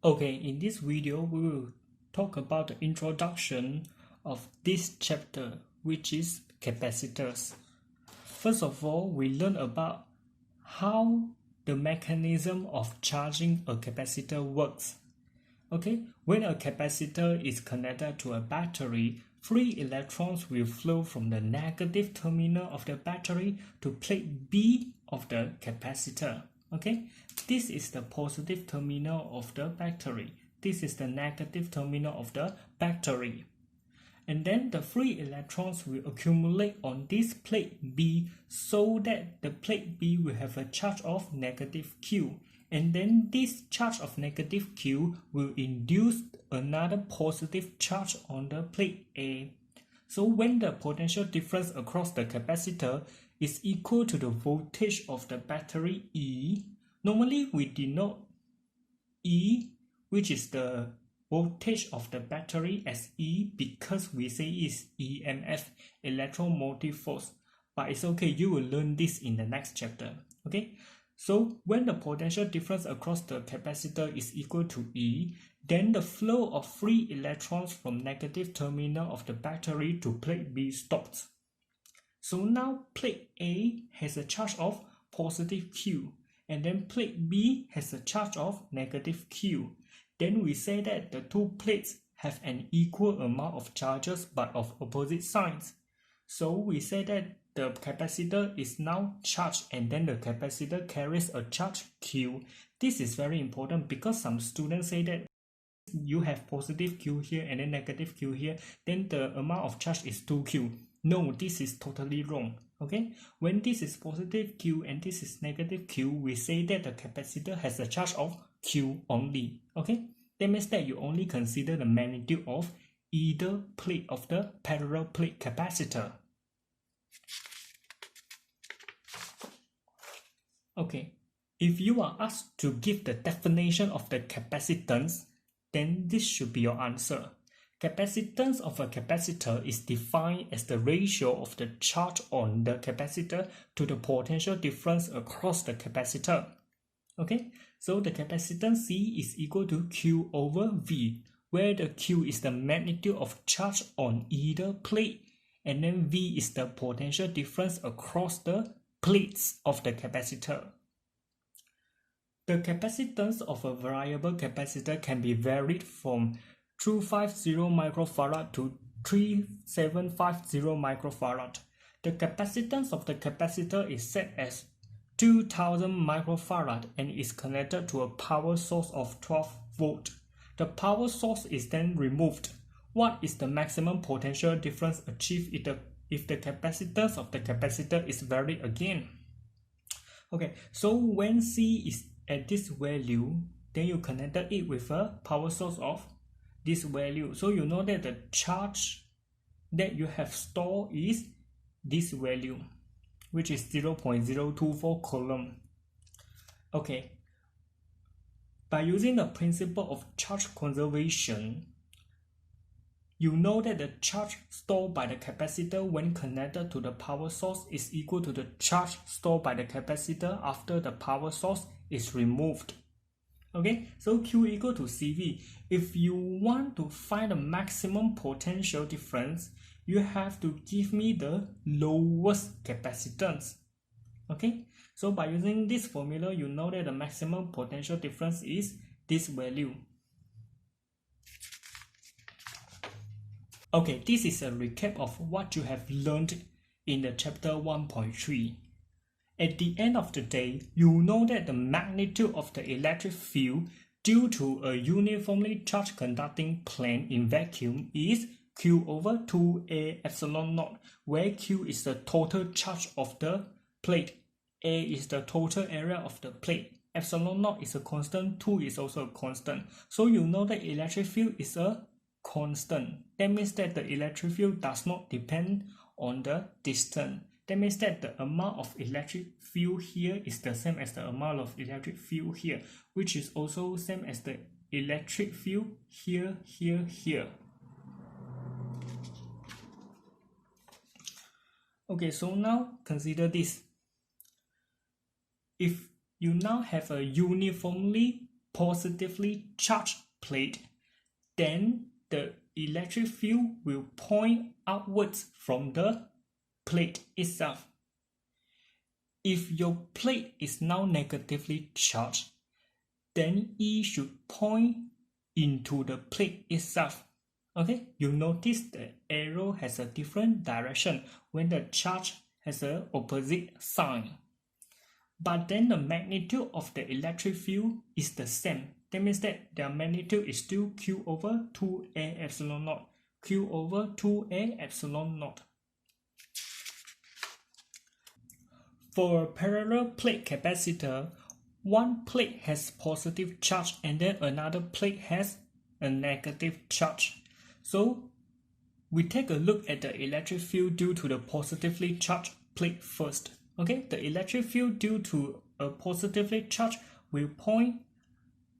Okay, in this video, we will talk about the introduction of this chapter, which is capacitors. First of all, we learn about how the mechanism of charging a capacitor works. Okay, when a capacitor is connected to a battery, free electrons will flow from the negative terminal of the battery to plate B of the capacitor. Okay, this is the positive terminal of the battery. This is the negative terminal of the battery. And then the free electrons will accumulate on this plate B so that the plate B will have a charge of negative Q. And then this charge of negative Q will induce another positive charge on the plate A. So when the potential difference across the capacitor is equal to the voltage of the battery E, normally we denote E, which is the voltage of the battery, as E because we say it's EMF, electromotive force. But it's okay, you will learn this in the next chapter. Okay, so when the potential difference across the capacitor is equal to E, then the flow of free electrons from negative terminal of the battery to plate B stops. So now plate A has a charge of positive Q, and then plate B has a charge of negative Q. Then we say that the two plates have an equal amount of charges but of opposite signs. So we say that the capacitor is now charged, and then the capacitor carries a charge Q. This is very important because some students say that you have positive Q here and then negative Q here, then the amount of charge is 2Q. No, this is totally wrong. Okay, when this is positive Q and this is negative Q, we say that the capacitor has a charge of Q only. Okay, that means that you only consider the magnitude of either plate of the parallel plate capacitor. Okay, if you are asked to give the definition of the capacitance, then this should be your answer. Capacitance of a capacitor is defined as the ratio of the charge on the capacitor to the potential difference across the capacitor. Okay, so the capacitance C is equal to Q over V, where the Q is the magnitude of charge on either plate, and then V is the potential difference across the plates of the capacitor. The capacitance of a variable capacitor can be varied from 250 microfarad to 3750 microfarad. The capacitance of the capacitor is set as 2000 microfarad and is connected to a power source of 12 volt. The power source is then removed. What is the maximum potential difference achieved if the capacitance of the capacitor is varied again? Okay, so when C is at this value, then you connected it with a power source of this value. So you know that the charge that you have stored is this value, which is 0.024 coulomb. Okay, by using the principle of charge conservation, you know that the charge stored by the capacitor when connected to the power source is equal to the charge stored by the capacitor after the power source is removed. Okay, so Q equal to CV. If you want to find the maximum potential difference, you have to give me the lowest capacitance. Okay, so by using this formula, you know that the maximum potential difference is this value. Okay, this is a recap of what you have learned in the chapter 1.3. At the end of the day, you know that the magnitude of the electric field due to a uniformly charged conducting plane in vacuum is Q over 2A epsilon naught, where Q is the total charge of the plate, A is the total area of the plate, epsilon naught is a constant, 2 is also a constant. So you know that electric field is a constant. That means that the electric field does not depend on the distance. That means that the amount of electric field here is the same as the amount of electric field here, which is also same as the electric field here, here, here. Okay, so now consider this. If you now have a uniformly positively charged plate, then the electric field will point outwards from the plate itself. If your plate is now negatively charged, then E should point into the plate itself. Okay, you notice the arrow has a different direction when the charge has an opposite sign. But then the magnitude of the electric field is the same. That means that their magnitude is still Q over 2A epsilon naught. Q over 2A epsilon naught. For a parallel plate capacitor, one plate has positive charge and then another plate has a negative charge. So we take a look at the electric field due to the positively charged plate first. Okay, the electric field due to a positively charged will point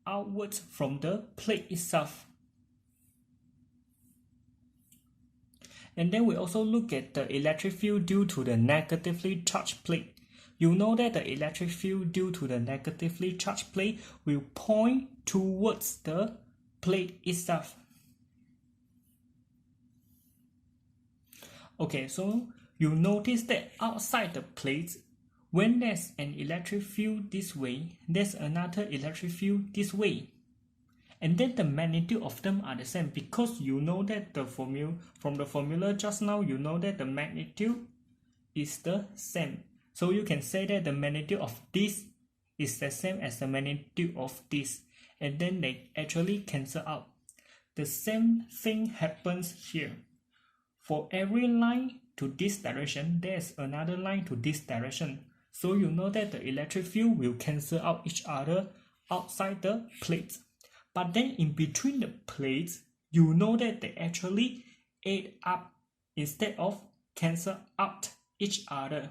outwards from the plate itself. And then we also look at the electric field due to the negatively charged plate. You know that the electric field due to the negatively charged plate will point towards the plate itself. Okay, so you notice that outside the plates, when there's an electric field this way, there's another electric field this way. And then the magnitude of them are the same because you know that from the formula just now, you know that the magnitude is the same. So you can say that the magnitude of this is the same as the magnitude of this. And then they actually cancel out. The same thing happens here. For every line to this direction, there's another line to this direction. So you know that the electric field will cancel out each other outside the plates. But then in between the plates, you know that they actually add up instead of cancel out each other.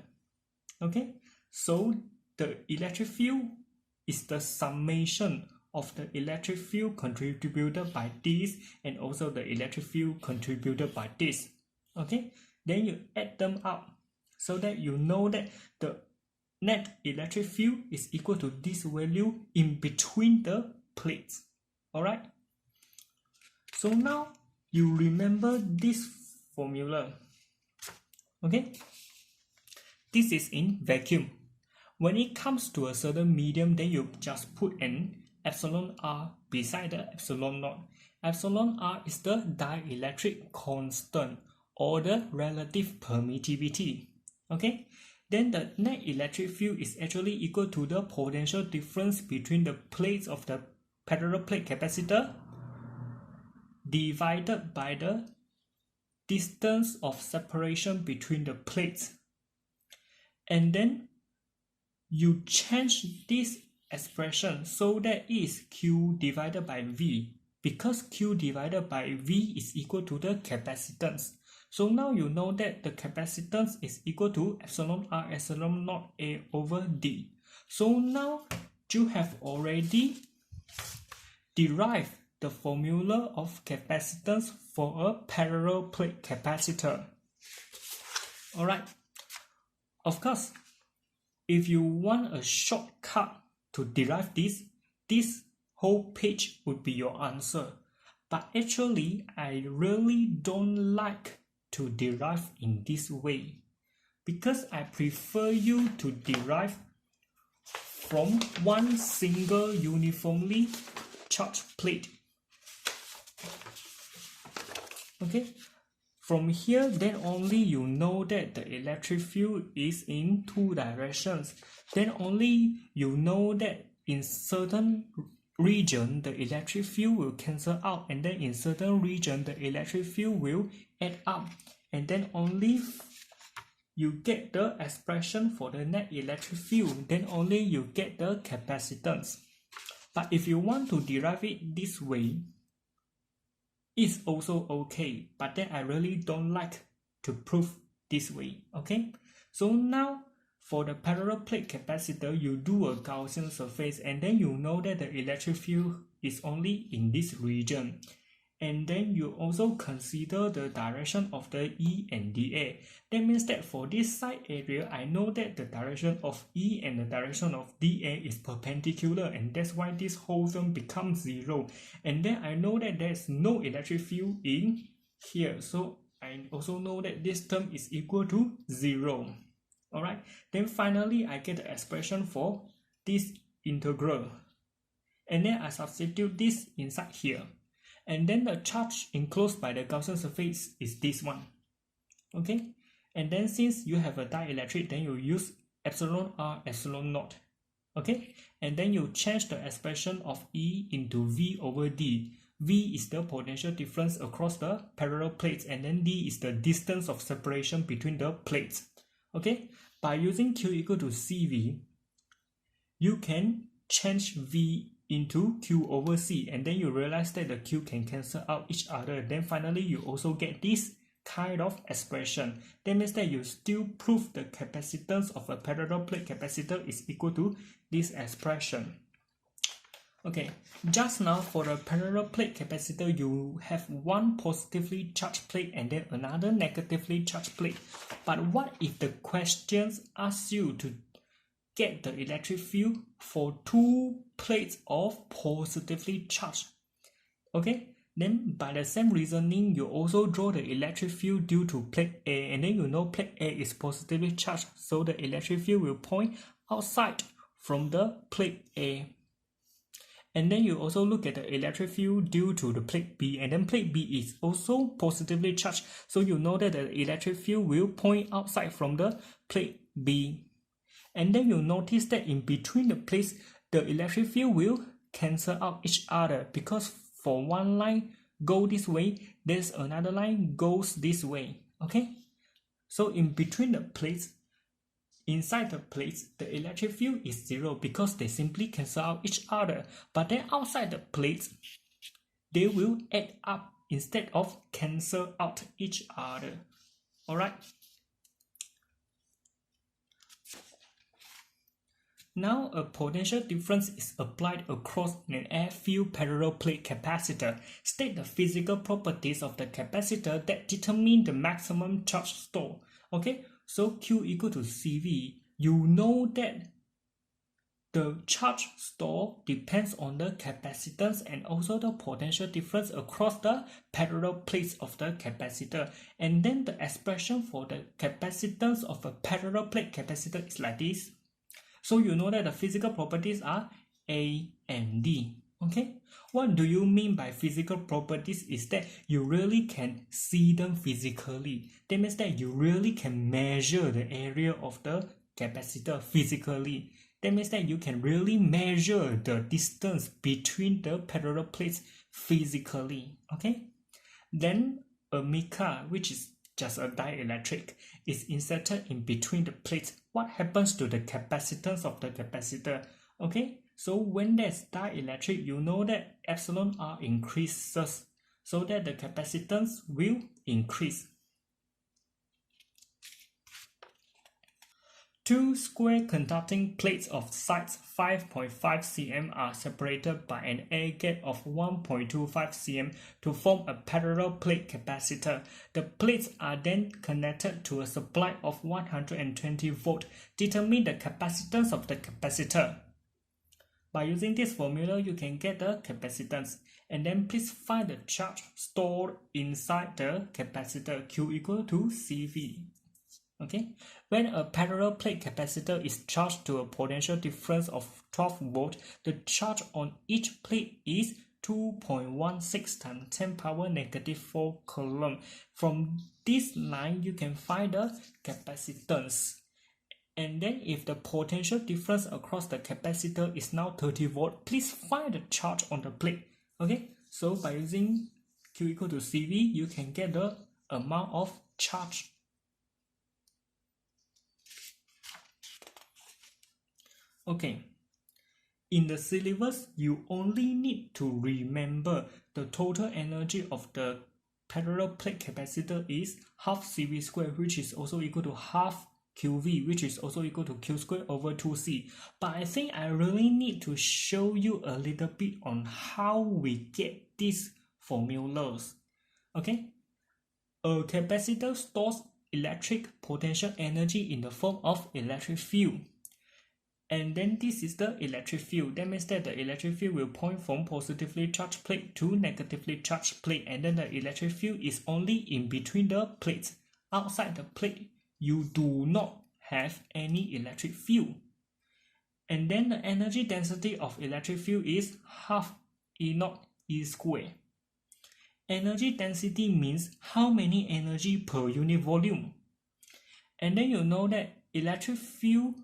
Okay, so the electric field is the summation of the electric field contributed by this and also the electric field contributed by this. Okay, then you add them up so that you know that the net electric field is equal to this value in between the plates. Alright, so now you remember this formula. Okay, this is in vacuum. When it comes to a certain medium, then you just put an epsilon r beside the epsilon naught. Epsilon r is the dielectric constant or the relative permittivity. Okay, then the net electric field is actually equal to the potential difference between the plates of the parallel plate capacitor divided by the distance of separation between the plates. And then you change this expression so that it is Q divided by V, because Q divided by V is equal to the capacitance. So now you know that the capacitance is equal to epsilon r epsilon naught A over D. So now you have already derived the formula of capacitance for a parallel plate capacitor. Alright, of course, if you want a shortcut to derive this whole page would be your answer. But actually, I really don't like to derive in this way because I prefer you to derive from one single uniformly charged plate. Okay, from here then only you know that the electric field is in two directions. Then only you know that in certain region the electric field will cancel out, and then in certain region the electric field will add up, and then only you get the expression for the net electric field, then only you get the capacitance. But if you want to derive it this way, it's also okay, but then I really don't like to prove this way. Okay, so now for the parallel plate capacitor, you do a Gaussian surface, and then you know that the electric field is only in this region. and then you also consider the direction of the E and dA. That means that for this side area, I know that the direction of E and the direction of dA is perpendicular, and that's why this whole term becomes 0. And then I know that there's no electric field in here, so I also know that this term is equal to 0. Alright, then finally I get the expression for this integral, and then I substitute this inside here, and then the charge enclosed by the Gaussian surface is this one. Okay, and then since you have a dielectric, then you use epsilon r epsilon naught. Okay, and then you change the expression of E into V over D. V is the potential difference across the parallel plates, and then D is the distance of separation between the plates. Okay, by using Q equal to CV, you can change V into Q over C, and then you realize that the Q can cancel out each other. Then finally you also get this kind of expression. That means that you still prove the capacitance of a parallel plate capacitor is equal to this expression. Okay, just now for a parallel plate capacitor, you have one positively charged plate and then another negatively charged plate. But what if the questions ask you to get the electric field for two plates of positively charged? Okay, then by the same reasoning, you also draw the electric field due to plate A, and then you know plate A is positively charged, so the electric field will point outside from the plate A. And then you also look at the electric field due to the plate B, and then plate B is also positively charged, so you know that the electric field will point outside from the plate B. And then you notice that in between the plates, the electric field will cancel out each other, because for one line go this way, there's another line goes this way. Okay, so in between the plates, inside the plates, the electric field is 0 because they simply cancel out each other. But then outside the plates, they will add up instead of cancel out each other. Alright. Now a potential difference is applied across an air-filled parallel plate capacitor. State the physical properties of the capacitor that determine the maximum charge stored. Okay, so Q equal to CV. You know that the charge stored depends on the capacitance and also the potential difference across the parallel plates of the capacitor. And then the expression for the capacitance of a parallel plate capacitor is like this. So you know that the physical properties are A and D. Okay, what do you mean by physical properties is that you really can see them physically. That means that you really can measure the area of the capacitor physically. That means that you can really measure the distance between the parallel plates physically. Okay, then a mica, which is just a dielectric, is inserted in between the plates. What happens to the capacitance of the capacitor? Okay, so when there's dielectric, you know that epsilon r increases, so that the capacitance will increase. Two square conducting plates of size 5.5 cm are separated by an air gap of 1.25 cm to form a parallel plate capacitor. The plates are then connected to a supply of 120 volt. Determine the capacitance of the capacitor. By using this formula, you can get the capacitance. And then please find the charge stored inside the capacitor, Q equal to CV. Okay, when a parallel plate capacitor is charged to a potential difference of 12 volt, the charge on each plate is 2.16 times 10 power negative 4 coulomb. From this line, you can find the capacitance. And then if the potential difference across the capacitor is now 30 volt, please find the charge on the plate. Okay, so by using Q equal to CV, you can get the amount of charge. Okay, in the syllabus, you only need to remember the total energy of the parallel plate capacitor is half CV squared, which is also equal to half QV, which is also equal to Q squared over 2C. But I think I really need to show you a little bit on how we get this formulas. Okay, a capacitor stores electric potential energy in the form of electric field. And then this is the electric field. That means that the electric field will point from positively charged plate to negatively charged plate, and then the electric field is only in between the plates. Outside the plate, you do not have any electric field. And then the energy density of electric field is half E naught E squared. Energy density means how many energy per unit volume. And then you know that electric field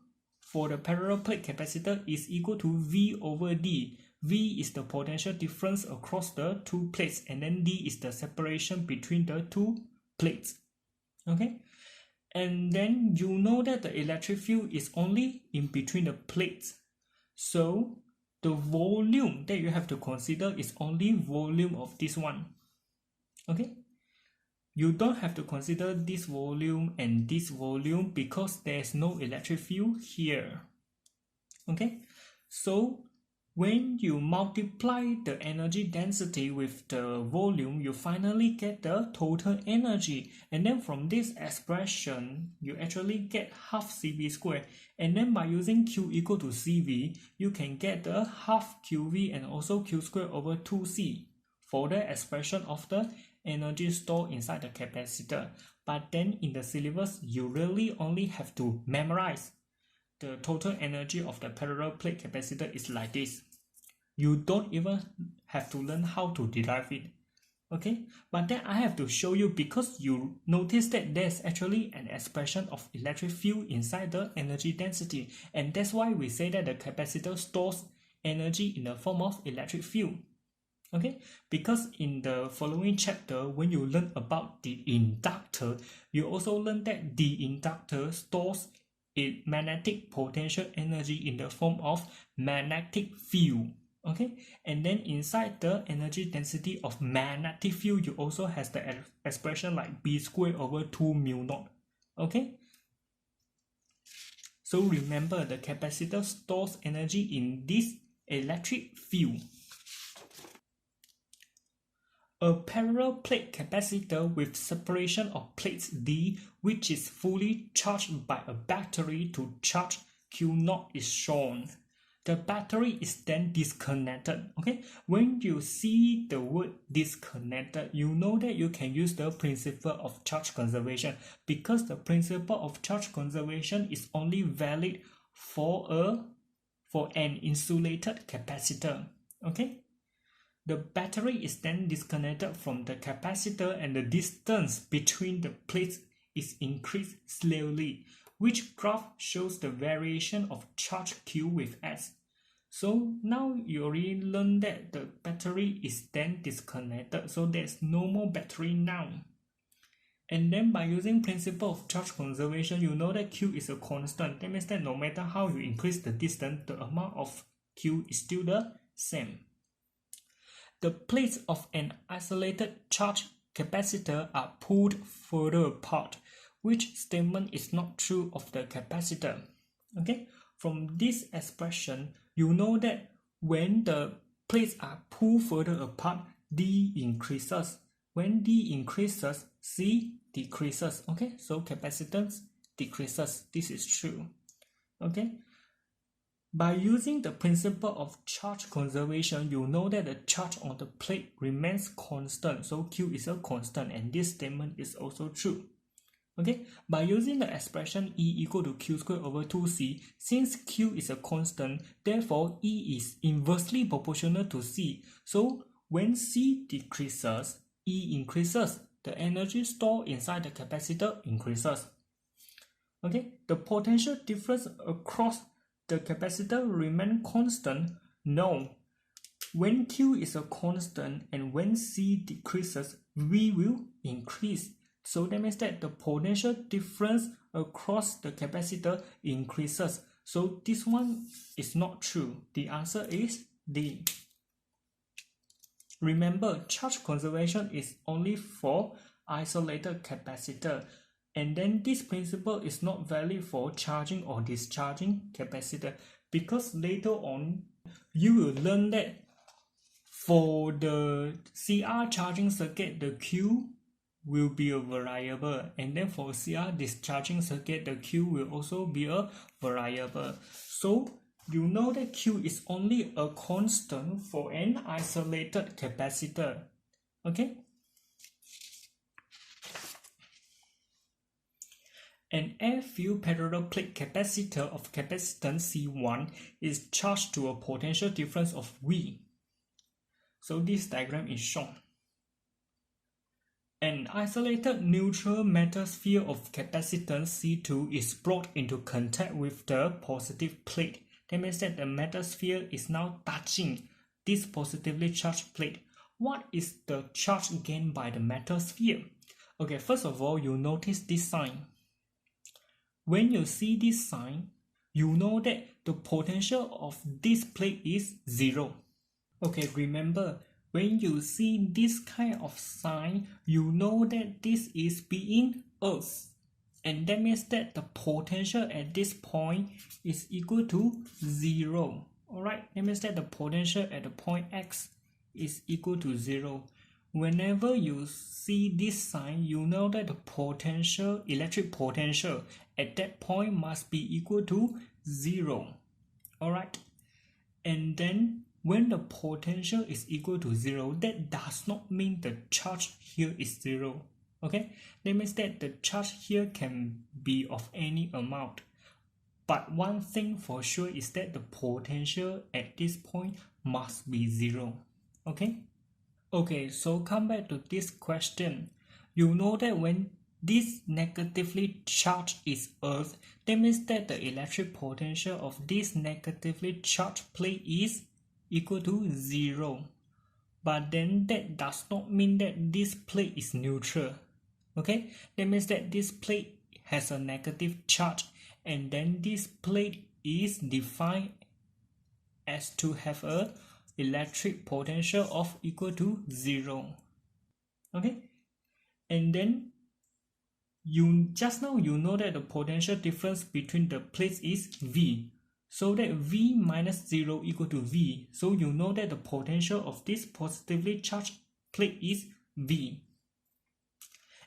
for the parallel plate capacitor is equal to V over D. V is the potential difference across the two plates, and then D is the separation between the two plates. Okay? And then you know that the electric field is only in between the plates. So the volume that you have to consider is only volume of this one. Okay? You don't have to consider this volume and this volume because there's no electric field here. Okay? So when you multiply the energy density with the volume, you finally get the total energy. And then from this expression, you actually get half CV squared. And then by using Q equal to CV, you can get the half QV and also Q squared over 2C for the expression of the energy stored inside the capacitor. But then in the syllabus, you really only have to memorize. The total energy of the parallel plate capacitor is like this. You don't even have to learn how to derive it. Okay, but then I have to show you because you notice that there's actually an expression of electric field inside the energy density, and that's why we say that the capacitor stores energy in the form of electric field. Okay, because in the following chapter, when you learn about the inductor, you also learn that the inductor stores a magnetic potential energy in the form of magnetic field. Okay, and then inside the energy density of magnetic field, you also has the expression like B squared over 2 mu naught. Okay, so remember the capacitor stores energy in this electric field. A parallel plate capacitor with separation of plates D, which is fully charged by a battery to charge Q0 is shown. The battery is then disconnected. Okay, when you see the word disconnected, you know that you can use the principle of charge conservation, because the principle of charge conservation is only valid for an insulated capacitor. Okay, the battery is then disconnected from the capacitor and the distance between the plates is increased slowly, which graph shows the variation of charge Q with S. So now you already learned that the battery is then disconnected, so there's no more battery now. And then by using principle of charge conservation, you know that Q is a constant. That means that no matter how you increase the distance, the amount of Q is still the same. The plates of an isolated charge capacitor are pulled further apart, which statement is not true of the capacitor. Okay, from this expression, you know that when the plates are pulled further apart, D increases. When D increases, C decreases. Okay, so capacitance decreases. This is true. Okay, by using the principle of charge conservation, you know that the charge on the plate remains constant. So Q is a constant, and this statement is also true. Okay, by using the expression E equal to Q squared over 2C, since Q is a constant, therefore E is inversely proportional to C. So when C decreases, E increases. The energy stored inside the capacitor increases. Okay, the potential difference across the capacitor remain constant? No. When Q is a constant and when C decreases, V will increase. So that means that the potential difference across the capacitor increases. So this one is not true. The answer is D. Remember, charge conservation is only for isolated capacitor. And then this principle is not valid for charging or discharging capacitor, because later on you will learn that For the CR charging circuit, the Q will be a variable, and then for CR discharging circuit, the Q will also be a variable. So you know that Q is only a constant for an isolated capacitor. Okay? An air-filled parallel plate capacitor of capacitance C1 is charged to a potential difference of V. So this diagram is shown. An isolated neutral metal sphere of capacitance C2 is brought into contact with the positive plate. That means that the metal sphere is now touching this positively charged plate. What is the charge gained by the metal sphere? Okay, first of all, you notice this sign. When you see this sign, you know that the potential of this plate is 0. Okay, remember, when you see this kind of sign, you know that this is being Earth. And that means that the potential at this point is equal to 0. Alright, that means that the potential at the point X is equal to 0. Whenever you see this sign, you know that the potential, electric potential at that point must be equal to 0. Alright, and then when the potential is equal to 0, that does not mean the charge here is 0. Okay, that means that the charge here can be of any amount. But one thing for sure is that the potential at this point must be 0. Okay? Okay, so come back to this question. You know that when this negatively charged is Earth, that means that the electric potential of this negatively charged plate is equal to 0. But then that does not mean that this plate is neutral. Okay, that means that this plate has a negative charge, and then this plate is defined as to have a electric potential of equal to 0. Okay, and then just now you know that the potential difference between the plates is V. So that V minus 0 equal to V. So you know that the potential of this positively charged plate is V.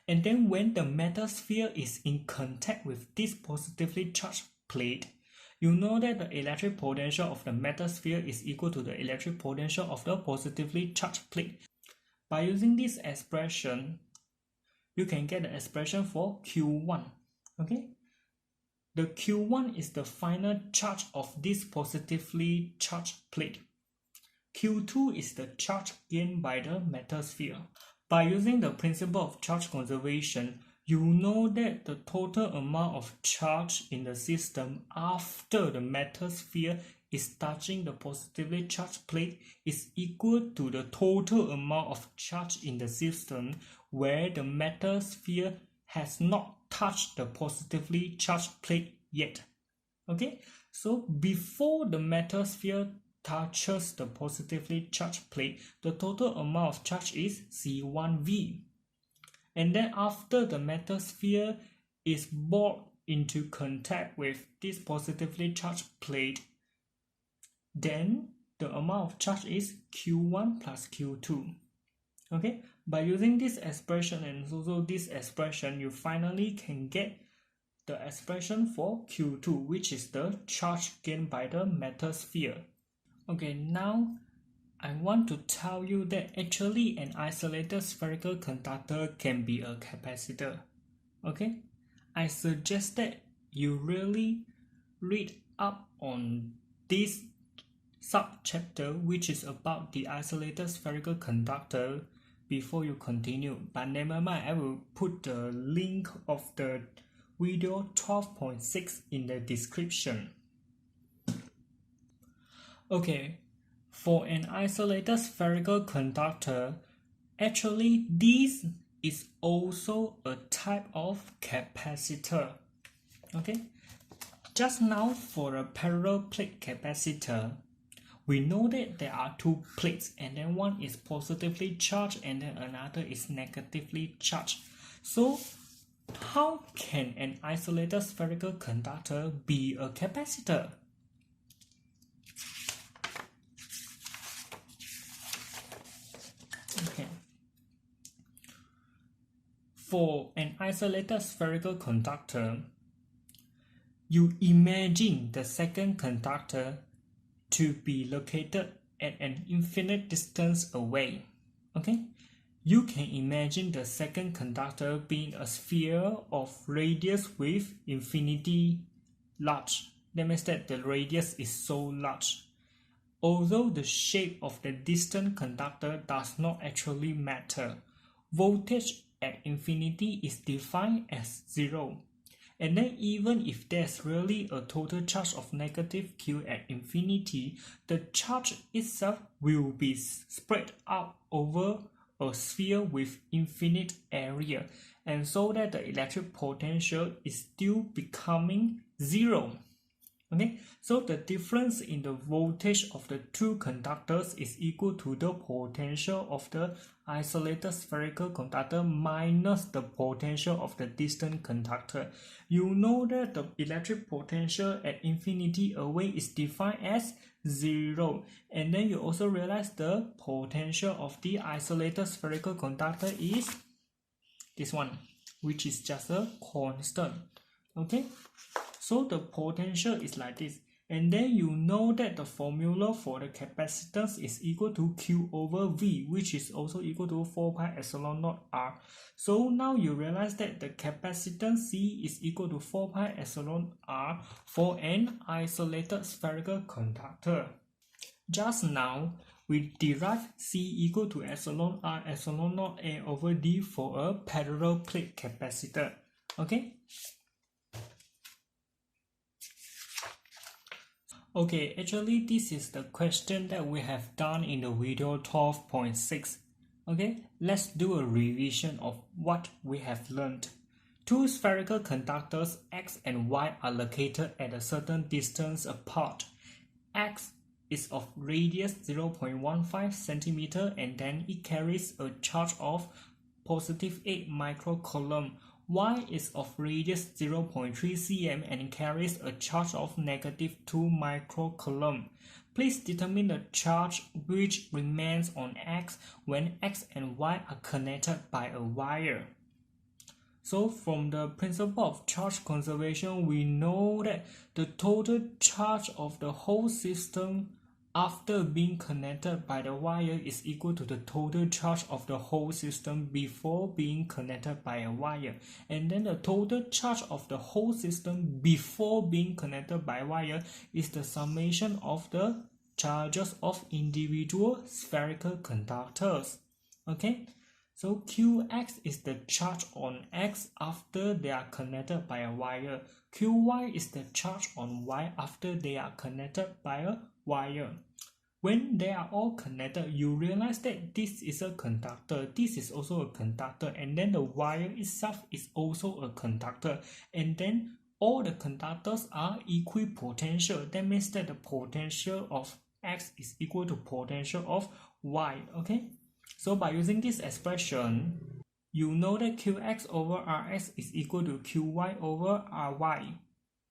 And then when the metal sphere is in contact with this positively charged plate, you know that the electric potential of the metal sphere is equal to the electric potential of the positively charged plate. By using this expression, you can get the expression for Q1. Okay? The Q1 is the final charge of this positively charged plate. Q2 is the charge gained by the metal sphere. By using the principle of charge conservation, you know that the total amount of charge in the system after the metal sphere is touching the positively charged plate is equal to the total amount of charge in the system where the metal sphere has not touched the positively charged plate yet. Okay, so before the metal sphere touches the positively charged plate, the total amount of charge is C1V. And then after the metal sphere is brought into contact with this positively charged plate, then the amount of charge is Q1 plus Q2. Okay, by using this expression and also this expression, you finally can get the expression for Q2, which is the charge gained by the metal sphere. Okay, now I want to tell you that actually an isolated spherical conductor can be a capacitor. Okay, I suggest that you really read up on this sub-chapter, which is about the isolated spherical conductor, before you continue. But never mind, I will put the link of the video 12.6 in the description. Okay, for an isolated spherical conductor, actually this is also a type of capacitor. Okay, just now for a parallel plate capacitor, we know that there are two plates, and then one is positively charged and then another is negatively charged. So how can an isolated spherical conductor be a capacitor? For an isolated spherical conductor, you imagine the second conductor to be located at an infinite distance away. Okay? You can imagine the second conductor being a sphere of radius with infinity large. That means that the radius is so large. Although the shape of the distant conductor does not actually matter, voltage at infinity is defined as 0. And then even if there's really a total charge of negative Q at infinity, the charge itself will be spread out over a sphere with infinite area, and so that the electric potential is still becoming 0. Okay, so the difference in the voltage of the two conductors is equal to the potential of the isolated spherical conductor minus the potential of the distant conductor. You know that the electric potential at infinity away is defined as 0. And then you also realize the potential of the isolated spherical conductor is this one, which is just a constant. Okay, so the potential is like this. And then you know that the formula for the capacitance is equal to Q over V, which is also equal to 4 pi epsilon naught R. So now you realize that the capacitance C is equal to 4 pi epsilon R for an isolated spherical conductor. Just now, we derived C equal to epsilon R epsilon naught A over D for a parallel plate capacitor. Okay? Okay, actually this is the question that we have done in the video 12.6. Okay, let's do a revision of what we have learned. Two spherical conductors X and Y are located at a certain distance apart. X is of radius 0.15 cm and then it carries a charge of positive 8 microcoulomb. Y is of radius 0.3 cm and carries a charge of negative 2 microcoulomb. Please determine the charge which remains on X when X and Y are connected by a wire. So from the principle of charge conservation, we know that the total charge of the whole system after being connected by the wire is equal to the total charge of the whole system before being connected by a wire. And then the total charge of the whole system before being connected by a wire is the summation of the charges of individual spherical conductors. Okay, so Qx is the charge on X after they are connected by a wire. Qy is the charge on Y after they are connected by a wire. When they are all connected, you realize that this is a conductor, this is also a conductor, and then the wire itself is also a conductor, and then all the conductors are equipotential. That means that the potential of X is equal to potential of Y. Okay, so by using this expression, you know that Qx over Rx is equal to Qy over Ry.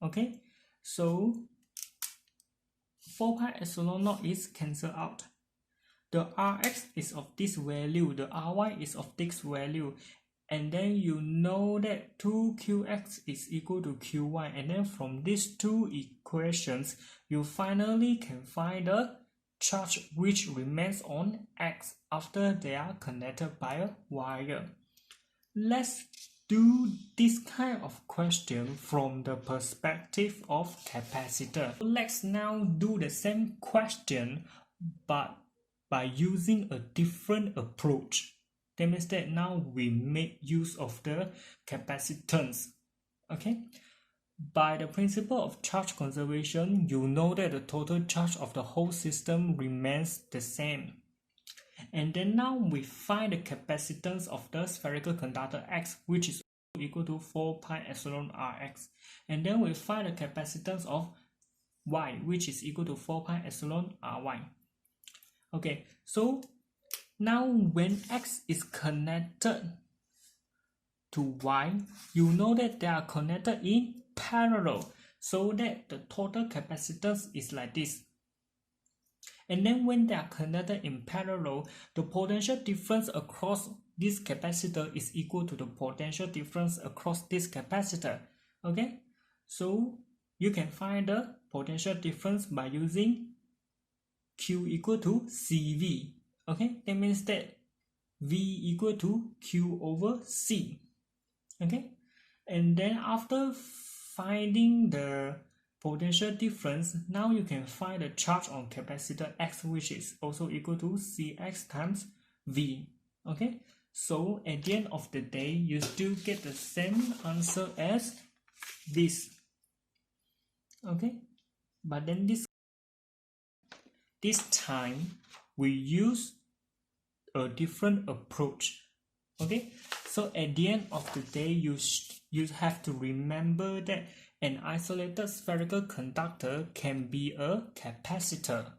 Okay, so 4 pi epsilon naught is cancelled out. The Rx is of this value, the Ry is of this value, and then you know that 2Qx is equal to Qy, and then from these two equations, you finally can find the charge which remains on X after they are connected by a wire. Let's do this kind of question from the perspective of capacitor. Let's now do the same question but by using a different approach. That means that now we make use of the capacitance. Okay? By the principle of charge conservation, you know that the total charge of the whole system remains the same. And then now we find the capacitance of the spherical conductor X, which is equal to 4 pi epsilon Rx. And then we find the capacitance of Y, which is equal to 4 pi epsilon Ry. Okay, so now when X is connected to Y, you know that they are connected in parallel, so that the total capacitance is like this. And then when they are connected in parallel, the potential difference across this capacitor is equal to the potential difference across this capacitor. Okay, so you can find the potential difference by using Q equal to CV. Okay, that means that V equal to Q over C. Okay, and then after finding the potential difference, now you can find the charge on capacitor X, which is also equal to Cx times V. Okay, so at the end of the day, you still get the same answer as this. Okay, but then this time we use a different approach. Okay, so at the end of the day, you have to remember that an isolated spherical conductor can be a capacitor.